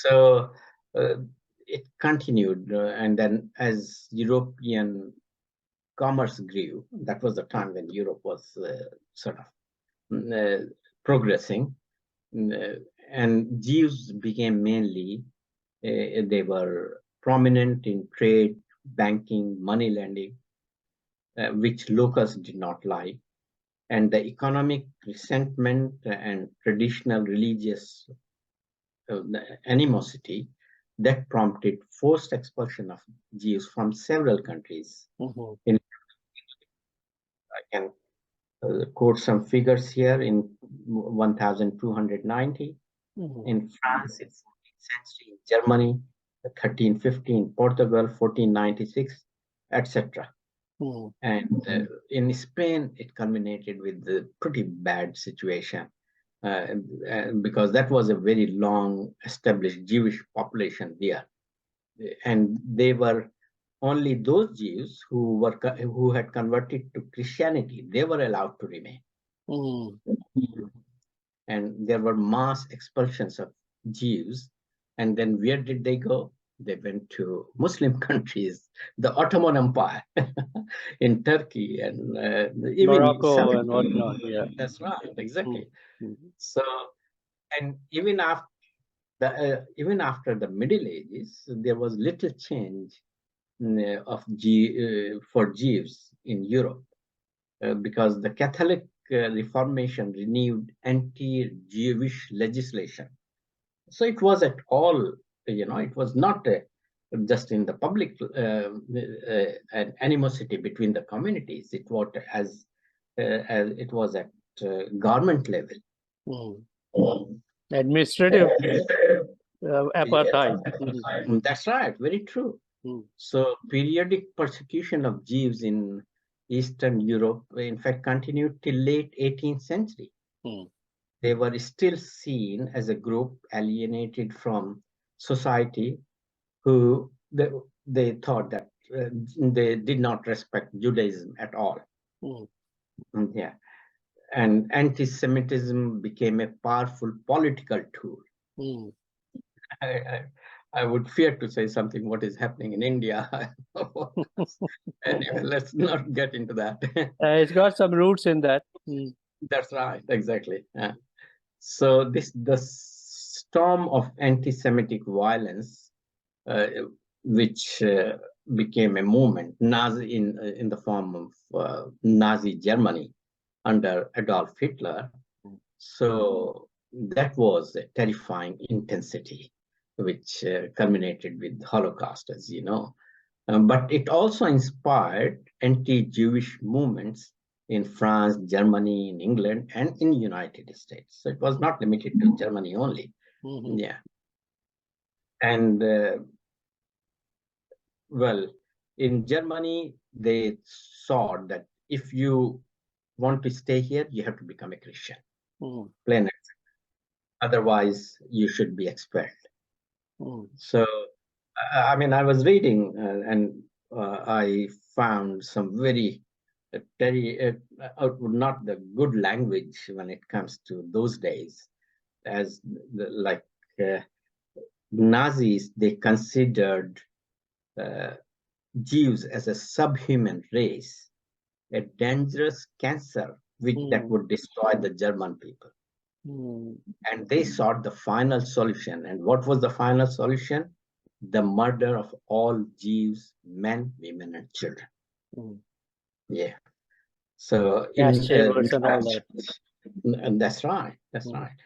So uh, it continued, and then as European commerce grew, that was the time when Europe was sort of progressing, and Jews became mainly, they were prominent in trade, banking, money lending, which locals did not like. And the economic resentment and traditional religious animosity that prompted forced expulsion of Jews from several countries. In, I can quote some figures here. In 1290, in France, in 14th century, in Germany, 1315, Portugal, 1496, etc. And in Spain, it culminated with a pretty bad situation, because that was a very long established Jewish population there. And they were only those Jews who had converted to Christianity, they were allowed to remain. And there were mass expulsions of Jews. And then where did they go? They went to Muslim countries, the Ottoman Empire in Turkey, and even Morocco and whatnot. Yeah, that's right, exactly. So, and even after the Middle Ages, there was little change for Jews in Europe, because the Catholic Reformation renewed anti-Jewish legislation. So it was at all, it was not just in the public an animosity between the communities. It was as it was at government level. Administrative apartheid. That's right, very true. So periodic persecution of Jews in Eastern Europe, in fact, continued till late 18th century. They were still seen as a group alienated from society, who they thought that they did not respect Judaism at all. Yeah. And anti-Semitism became a powerful political tool. I would fear to say something what is happening in India. Anyway, let's not get into that. It's got some roots in that. That's right, exactly. So the storm of anti-Semitic violence, which became a movement, Nazi in the form of Nazi Germany under Adolf Hitler. So that was a terrifying intensity, which culminated with Holocaust, as you know. But it also inspired anti-Jewish movements in France, Germany, in England, and in the United States. So it was not limited to Germany only. Yeah. And well, in Germany, they saw that if you want to stay here, you have to become a Christian. Plain and simple. Otherwise, you should be expelled. So, I mean, I was reading and I found some very not the good language when it comes to those days, as Nazis, they considered Jews as a subhuman race, a dangerous cancer that would destroy the German people. And they sought the final solution. And what was the final solution? The murder of all Jews, men, women, and children. Yeah. So and all that. And that's right. That's right.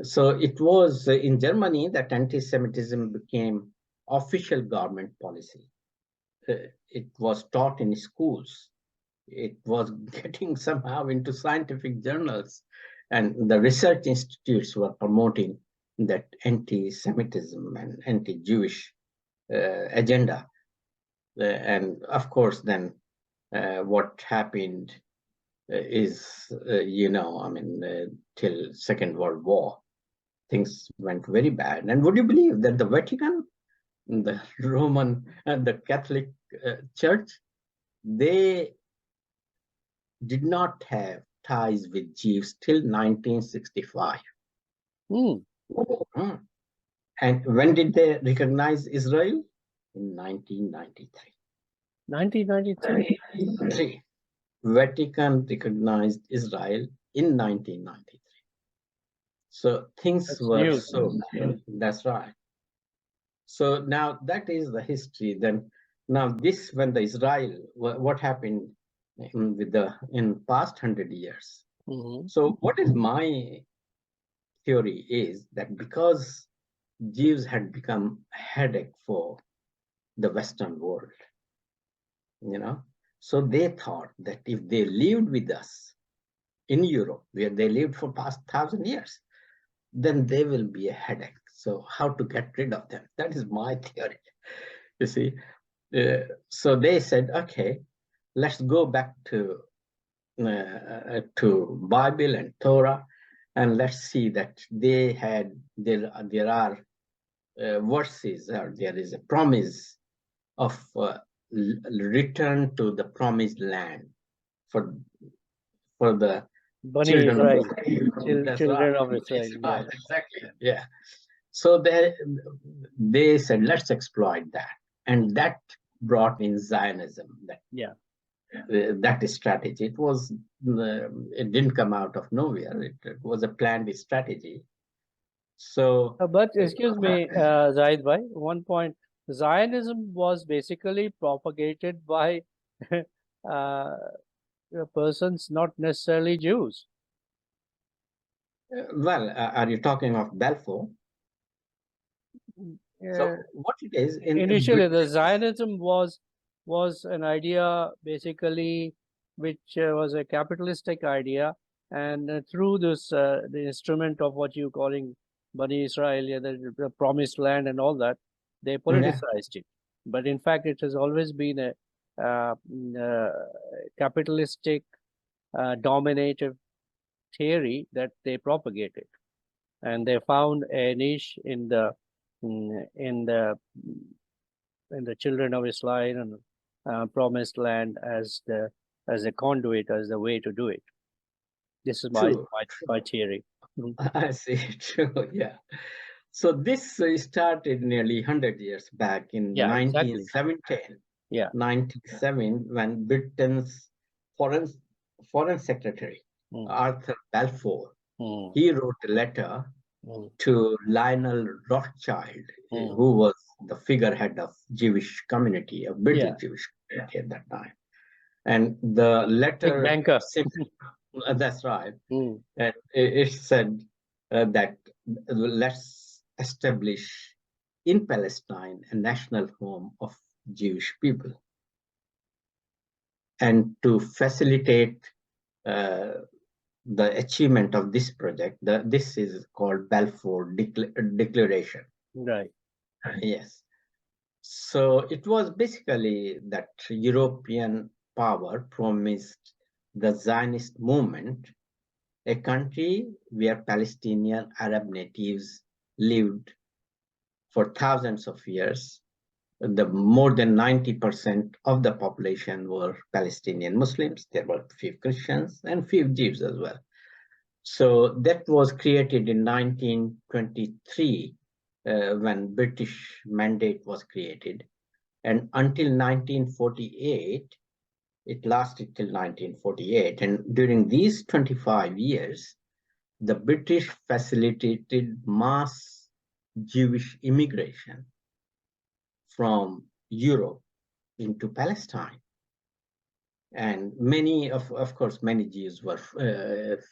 So it was in Germany that anti-Semitism became official government policy. It was taught in schools. It was getting somehow into scientific journals, and the research institutes were promoting that anti-Semitism and anti-Jewish agenda. And of course, then what happened is, till Second World War, things went very bad. And would you believe that the Vatican, the Roman and the Catholic Church, they did not have ties with Jews till 1965. And when did they recognize Israel? In 1993. 1993. Vatican recognized Israel in 1993. So things That's were new. so, that's right. So now that is the history. Then now this, when the Israel, what happened in past 100 years. So what is my theory is that because Jews had become a headache for the Western world, so they thought that if they lived with us in Europe, where they lived for past 1,000 years, then they will be a headache. So how to get rid of them? That is my theory. You see, so they said, okay, let's go back to Bible and Torah, and let's see that there are verses, or there is a promise of return to the promised land for the Bani children Israel. of Israel. That's Children right. of Israel. Right, exactly. Yeah. So they said, let's exploit that. And that brought in Zionism. That strategy. It didn't come out of nowhere. It was a planned strategy. So, But excuse me, Zahid bhai, one point, Zionism was basically propagated by persons not necessarily Jews. well, are you talking of Balfour? So what it is initially, the Zionism was an idea basically which was a capitalistic idea, and through this the instrument of what you calling Bani Israel, the promised land and all that, they politicized it. But in fact, it has always been a capitalistic dominative theory that they propagated, and they found a niche in the children of Israel and promised land as a conduit, as the way to do it. This is my theory. I see. True. Yeah. So this started nearly 100 years back in 1917. Yeah. 97, when Britain's foreign secretary, Arthur Balfour, he wrote a letter to Lionel Rothschild, who was the figurehead of Jewish community, of British Jewish community at that time. And the letter, big banker. That's right. And it said that let's establish in Palestine a national home of Jewish people. And to facilitate the achievement of this project, this is called Balfour Declaration. Right. Yes. So it was basically that European power promised the Zionist movement a country where Palestinian Arab natives lived for thousands of years. More than 90% of the population were Palestinian Muslims. There were few Christians and few Jews as well. So that was created in 1923 when British mandate was created. And until 1948, it lasted till 1948. And during these 25 years, the British facilitated mass Jewish immigration from Europe into Palestine. And many, of course, many Jews were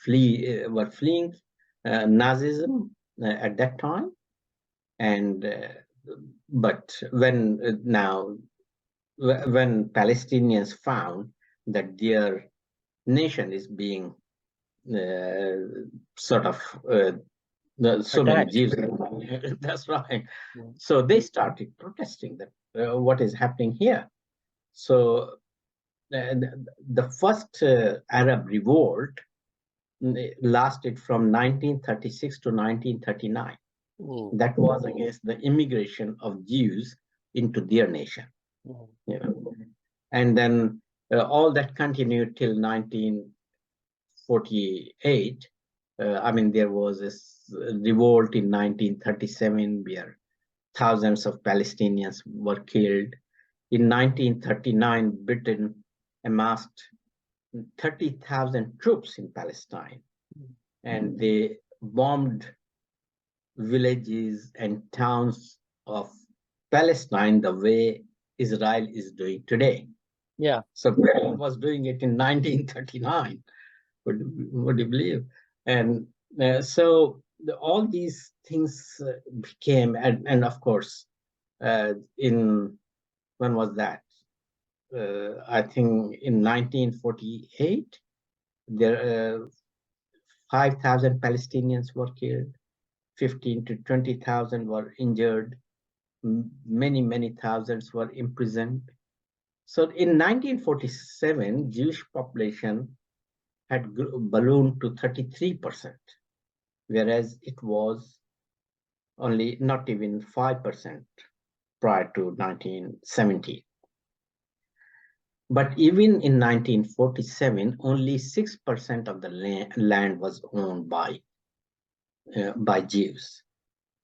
fleeing Nazism at that time. And but when Palestinians found that their nation is being so many Jews, that's right. So they started protesting that what is happening here. So the first Arab revolt lasted from 1936 to 1939. That was against the immigration of Jews into their nation. And then all that continued till 1948, I mean, there was this revolt in 1937 where thousands of Palestinians were killed. In 1939, Britain amassed 30,000 troops in Palestine, and they bombed villages and towns of Palestine the way Israel is doing today. Yeah. So Britain was doing it in 1939. Would you believe? And so all these things became, and of course, in when was that? I think in 1948, there 5,000 Palestinians were killed, 15 to 20,000 were injured, many thousands were imprisoned. So in 1947, Jewish population had ballooned to 33%, whereas it was only not even 5% prior to 1970. But even in 1947, only 6% of the land was owned by Jews.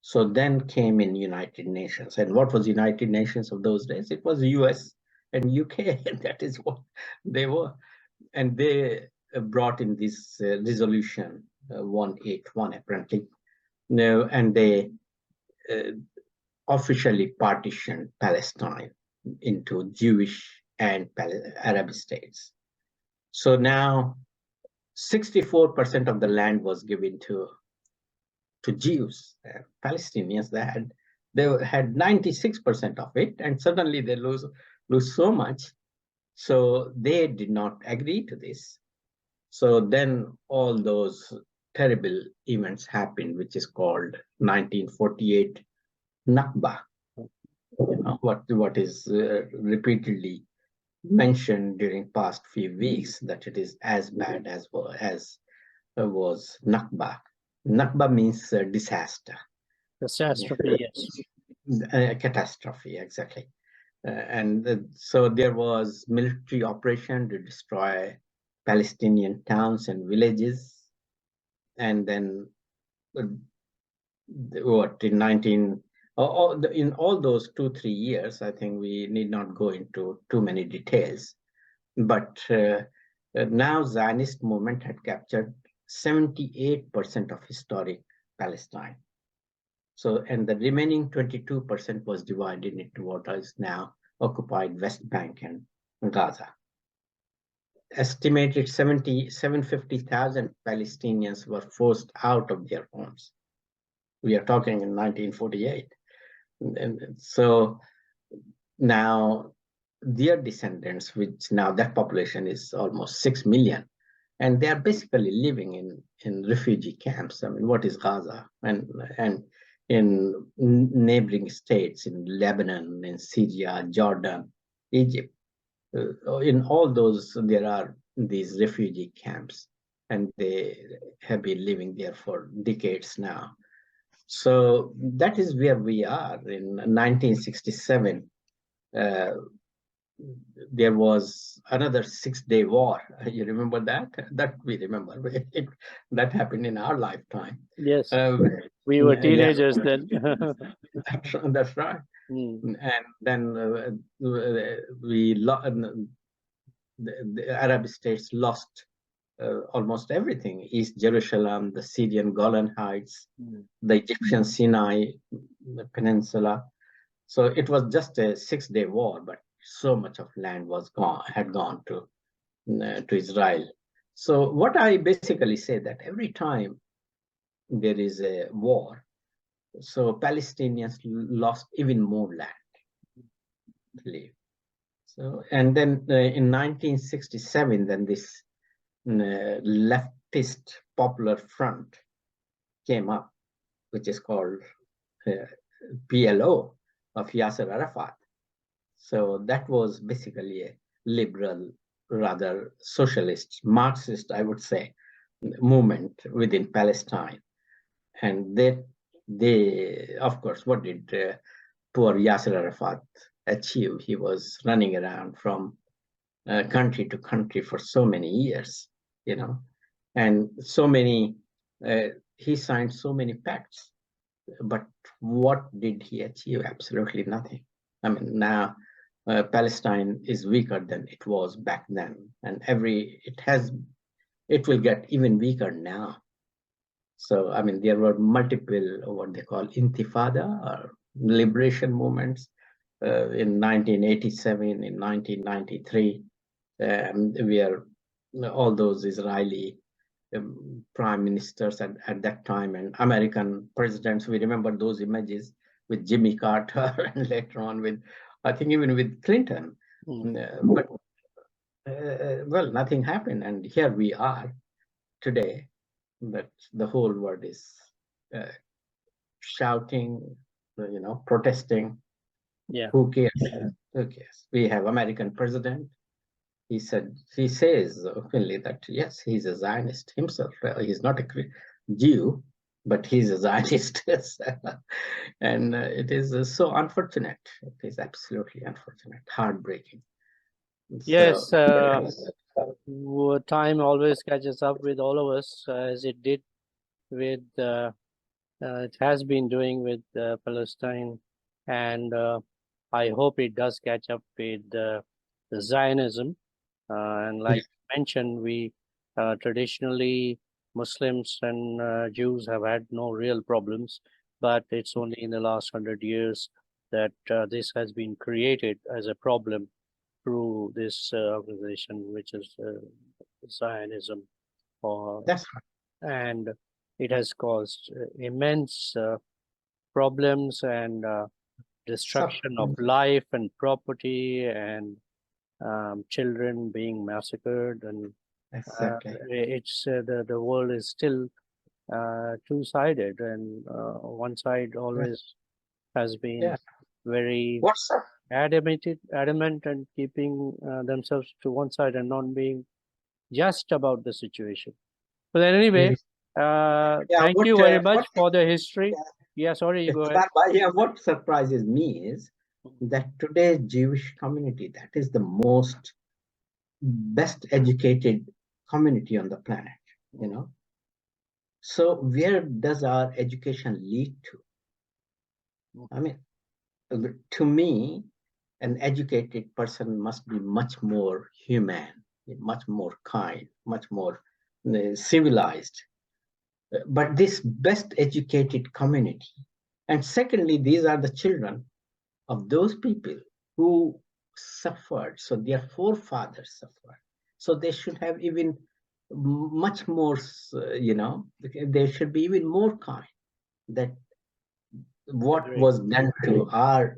So then came in United Nations. And what was United Nations of those days? It was US and UK, and that is what they were. And they brought in this resolution 181, apparently. And they officially partitioned Palestine into Jewish and Arab states. So now 64% of the land was given to Jews. Palestinians, they had 96% of it, and suddenly they lose so much. So they did not agree to this. So then all those terrible events happened, which is called 1948 Nakba. What is repeatedly mentioned during past few weeks, that it is as bad as was Nakba. Nakba means disaster. Catastrophe, yes. Catastrophe, exactly. And so there was military operation to destroy Palestinian towns and villages. And then what, in in all those 2-3 years, I think we need not go into too many details, but now Zionist movement had captured 78% of historic Palestine. So, and the remaining 22% was divided into what is now occupied West Bank and Gaza. Estimated 750,000 Palestinians were forced out of their homes. We are talking in 1948. And so now their descendants, which now that population is almost 6 million, and they are basically living in refugee camps. I mean, what is Gaza? And in neighboring states, in Lebanon, in Syria, Jordan, Egypt, in all those, there are these refugee camps, and they have been living there for decades now. So that is where we are. In 1967, there was another 6-day war. You remember that? That we remember. That happened in our lifetime. Yes, we were teenagers then. That's right. And then the Arab states lost almost everything: East Jerusalem, the Syrian Golan Heights, the Egyptian Sinai Peninsula. So it was just a 6-day war, but so much of land had gone to Israel. So what I basically say, that every time there is a war, so Palestinians lost even more land to live. So, and then in 1967, then this leftist Popular Front came up, which is called PLO of Yasser Arafat. So that was basically a liberal, rather socialist, Marxist, I would say, movement within Palestine. And they of course, what did poor Yasser Arafat achieve? He was running around from country to country for so many years, and so many he signed so many pacts, but what did he achieve? Absolutely nothing. I mean, now Palestine is weaker than it was back then, and it will get even weaker now. So, I mean, there were multiple what they call intifada or liberation movements in 1987, in 1993, where all those Israeli prime ministers at that time and American presidents, we remember those images with Jimmy Carter and later on with, I think even with Clinton. But well, nothing happened, and here we are today. But the whole world is shouting, protesting. Yeah. Who cares? Who cares? We have American president. He says openly that yes, he's a Zionist himself. He's not a Jew, but he's a Zionist. And it is so unfortunate. It is absolutely unfortunate, heartbreaking. Yes, So, time always catches up with all of us, as it did with, it has been doing with Palestine, and I hope it does catch up with the Zionism. And like you mentioned, we traditionally Muslims and Jews have had no real problems, but it's only in the last 100 years that this has been created as a problem through this organization, which is Zionism. that's And it has caused immense problems and destruction of life and property, and children being massacred, and exactly. it's the world is still two-sided, and one side always has been Yeah. very What's up? adamant and keeping themselves to one side and not being just about the situation. But anyway, thank you very much for the history. Yeah, sorry, you go ahead. Yeah, what surprises me is that today's Jewish community, that is the most best educated community on the planet, So where does our education lead to? I mean, to me, an educated person must be much more humane, much more kind, much more civilized. But this best educated community, and secondly, these are the children of those people who suffered. So their forefathers suffered. So they should have even much more, they should be even more kind. That what was done to our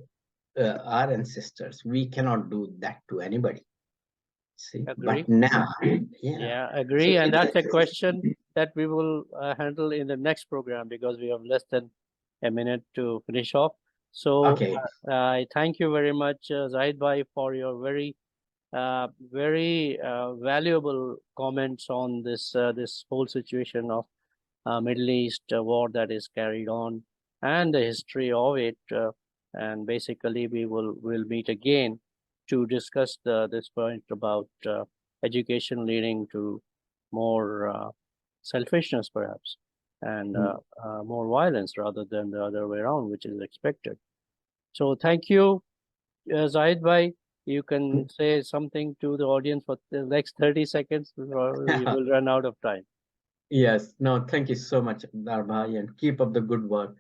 ancestors, we cannot do that to anybody. See, Agree. but now, yeah, agree. And that's a question that we will handle in the next program, because we have less than a minute to finish off. So okay. I thank you very much, Zahid Bhai, for your very valuable comments on this whole situation of Middle East war that is carried on, and the history of it. And basically, we'll meet again to discuss this point about education leading to more selfishness, perhaps, and more violence rather than the other way around, which is expected. So thank you, Zahid Bhai. You can say something to the audience for the next 30 seconds, or we will run out of time. Yes, no, thank you so much, Darbhai, and keep up the good work.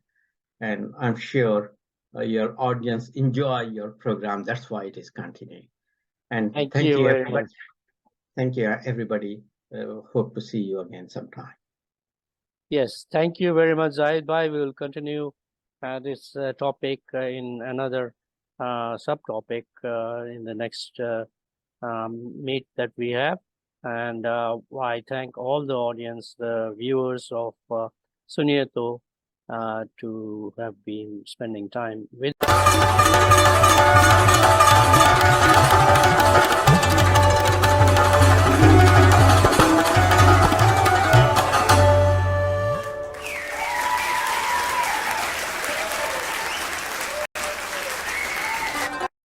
And I'm sure your audience enjoy your program. That's why it is continuing. And thank you very much. Thank you, everybody. Hope to see you again sometime. Yes, thank you very much, Zahid Bhai. We will continue this topic in another subtopic in the next meet that we have. And I thank all the audience, the viewers of Suniye Tau, to have been spending time with